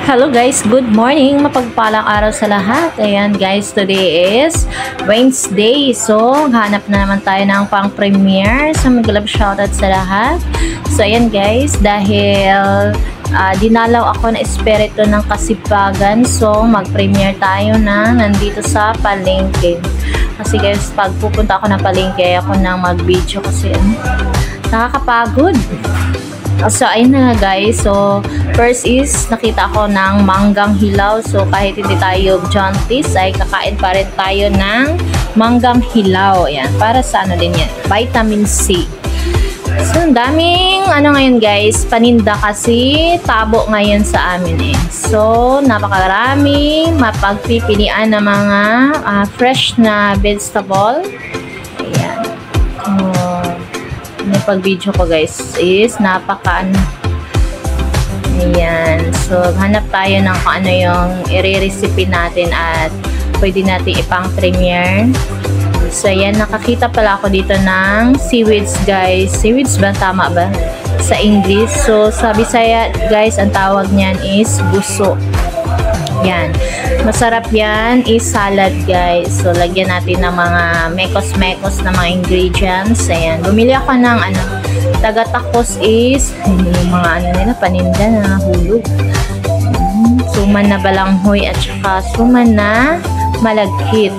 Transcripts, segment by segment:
Hello guys, good morning, mapagpalang araw sa lahat. Ayan guys, today is Wednesday. So, hanap na naman tayo ng pang-premiere. So, mag-love shoutout sa lahat. So, ayan guys, dahil dinalaw ako na espiritu ng kasipagan. So, mag-premiere tayo na nandito sa palengke. Kasi guys, pag pupunta ako ng palengke, ako nang mag-video kasi nakakapagod. So, ayun na guys. So, first is, nakita ko ng manggang hilaw. So, kahit hindi tayo jaundice, ay kakain pa rin tayo ng manggang hilaw. Ayan, para sa ano din yan? Vitamin C. So, daming, ngayon guys, paninda kasi tabo ngayon sa amin eh. So, napakaraming mapagpipilian ng mga fresh na vegetable. Ayan. Pag-video ko guys is ayan, so hanap tayo ng kung ano yung i-recipe natin at pwede natin ipang-premiere. So ayan, nakakita pala ako dito ng seaweeds guys. Seaweeds ba? Tama ba sa English? So sa Bisaya guys, ang tawag niyan is buso. Yan, masarap yan is salad guys. So lagyan natin ng mga mekos-mekos na mga ingredients. Ayan, bumili ako ng taga-tacos is yung mga nila, paninda na hulog. Suman na balanghoy at saka suman na malagkit.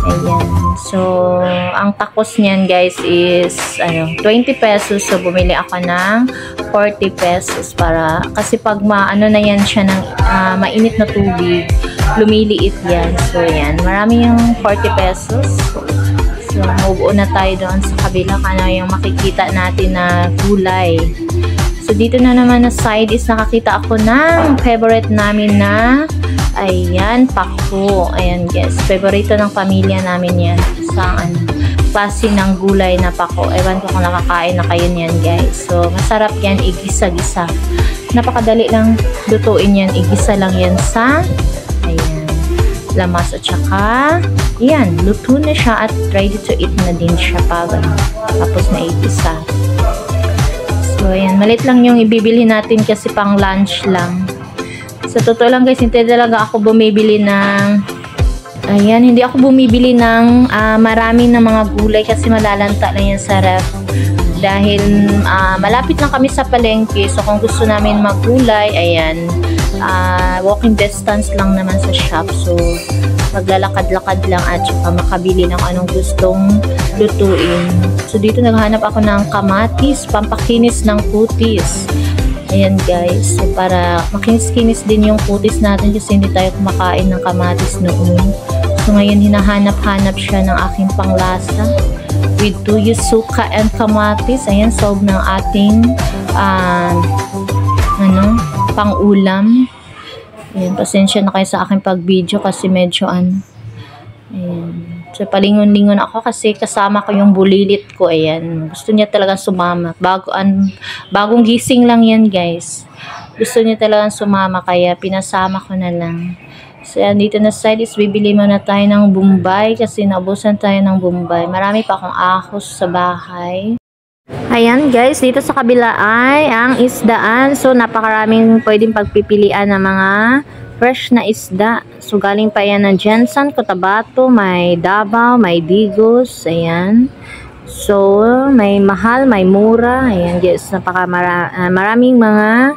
Ayan, so ang tacos niyan guys is 20 pesos. So bumili ako ng 40 pesos para kasi pag na yan siya ng mainit na tubig, lumiliit yan. So yan, marami yung 40 pesos. So move on na tayo doon sa kabila ano yung makikita natin na gulay. So dito na naman na side is nakakita ako ng favorite namin na ayan, pako. Ayan guys, favorito ng pamilya namin yan. Sa klase ng gulay na pako. Ewan ko kung nakakain na kayo niyan guys. So masarap yan, igisa-gisa. Napakadali lang lutuin yan. Igisa lang yan sa ayan, lamas at saka ayan, luto na siya at ready to eat na din siya pag tapos na igisa. So ayan, malit lang yung ibibili natin kasi pang lunch lang. Sa totoo lang guys, hindi talaga ako bumibili ng hindi ako bumibili ng marami ng mga gulay kasi malalanta na yan sa ref. Dahil malapit lang kami sa palengke. So kung gusto namin maggulay, ayan, walking distance lang naman sa shop. So maglalakad-lakad lang at saka makabili ng anong gustong lutuin. So dito naghanap ako ng kamatis, pampakinis ng kutis. Ayan guys, so para makinis-kinis din yung kutis natin kasi hindi tayo kumakain ng kamatis noon. So ngayon hinahanap-hanap siya ng aking panglasa with tuyo, suka, and kamatis. Ayan, solve ng ating pang-ulam. Ayan, pasensya na kayo sa aking pag-video kasi medyo ayan. So palingon-lingon ako kasi kasama ko yung bulilit ko. Ayan, gusto niya talaga sumama. Bagong gising lang yan guys. Gusto niya talaga sumama kaya pinasama ko na lang. So yan, dito na side is bibili muna tayo ng bombay kasi naubusan tayo ng bombay. Marami pa akong ahos sa bahay. Ayan guys, dito sa kabila ay ang isdaan. So napakaraming pwedeng pagpipilian ng mga fresh na isda. So galing pa yan ng Jensen, Cotabato, may Davao, may Digos. Ayan. So may mahal, may mura. Ayan guys, maraming mga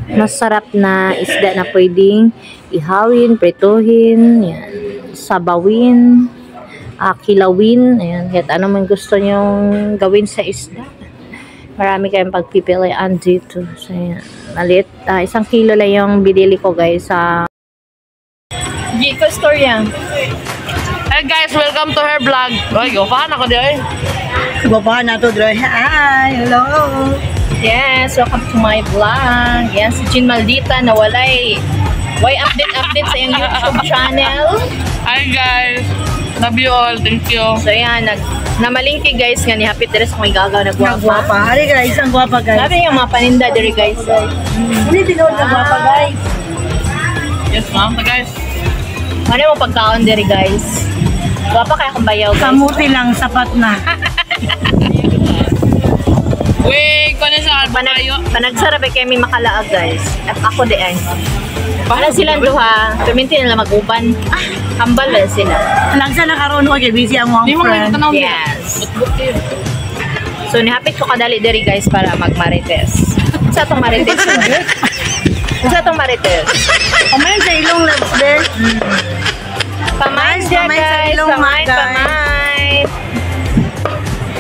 masarap na isda na pwedeng ihawin, prituhin, ayan, sabawin, kilawin. Ayan, kahit ano man gusto nyong gawin sa isda. Marami kayong pagpipilian dito. So, ayan. Malit. 1 kilo lang yung binili ko guys sa Giko Store yan. Hey guys, welcome to her vlog. Oy, gopahan ako di oy. Gopahan na to, Dre. Hi, hello. Yes, welcome to my vlog. Yan, si Jean Maldita na walay update sa yung YouTube channel. Hi guys. Love you all. Thank you. So yan, namalingki guys nga ni Hapit Deres kung igagaw na Ang guwapa. gwapa. Hari guys, ang gwapa guys. Sabi yung mga paninda diri guys. Hindi tinawag na gwapa guys. Yes ma'am, guys. Ano mo pagkaon diri guys? Guwapa kaya kung bayaw guys. Kamuti lang, sapat na. Wait, kung ano sa tayo. Panagsarap ay kami makalaag guys. At ako di ay. Para silang duha, tuminti nila mag-uban. Hambal ba sila? Lang sa nakaroon ko kay busy ang Di mga mo nga friend. tanaw. Yes. So nihapit ko kadali diri guys para mag-marites. Sa itong marites? Sa itong marites? Kumain sa ilong labs there. Pamain Guys, siya pamain sa guys. ilong, Pamain, guys. pamain.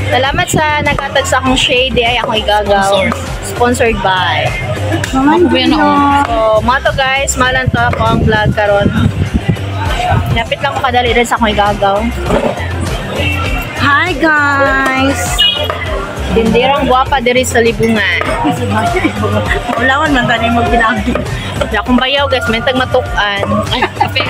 Salamat sa nagkatag sa akong shade. Ay akong igagaw. Sponsored by. Kumain Ako ba yan, So, mga to guys, malan to ako ang vlog karon. Napit lang ko kadali rin sa akong igagaw. Hi guys. Tindirang guwapa diri sa libungan. Ulawan man tani mo ginagi. Wala akong bayaw guys, may tagmatukan. Ay, kape.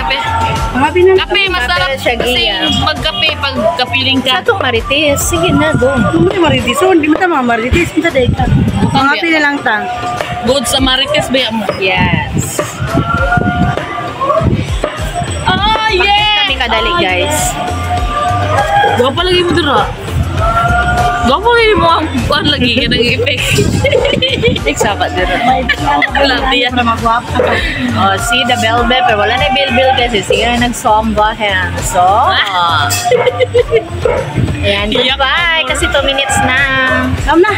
Mga binan. Kape, masarap. Kape siya, Kasi Gia. magkape pag kapiling Sa ka. itong marites, sige na, go. Kung di maritis, so hindi mo tama maritis sa day ka. Mga pili lang ta. Good sa Marites ba mo? Yes. Oh, yeah! Kami kadali guys. Gapa lagi mo dira. Gapa lagi mo ang kuan lagi ka nag-effect. Iksapat din. Wala diyan. Para magwapa. Oh, see the bell pero wala na bilbil kasi sige na nagsomba hen. So, ayan, Iyak goodbye. ako. Kasi 2 minutes na. Come na.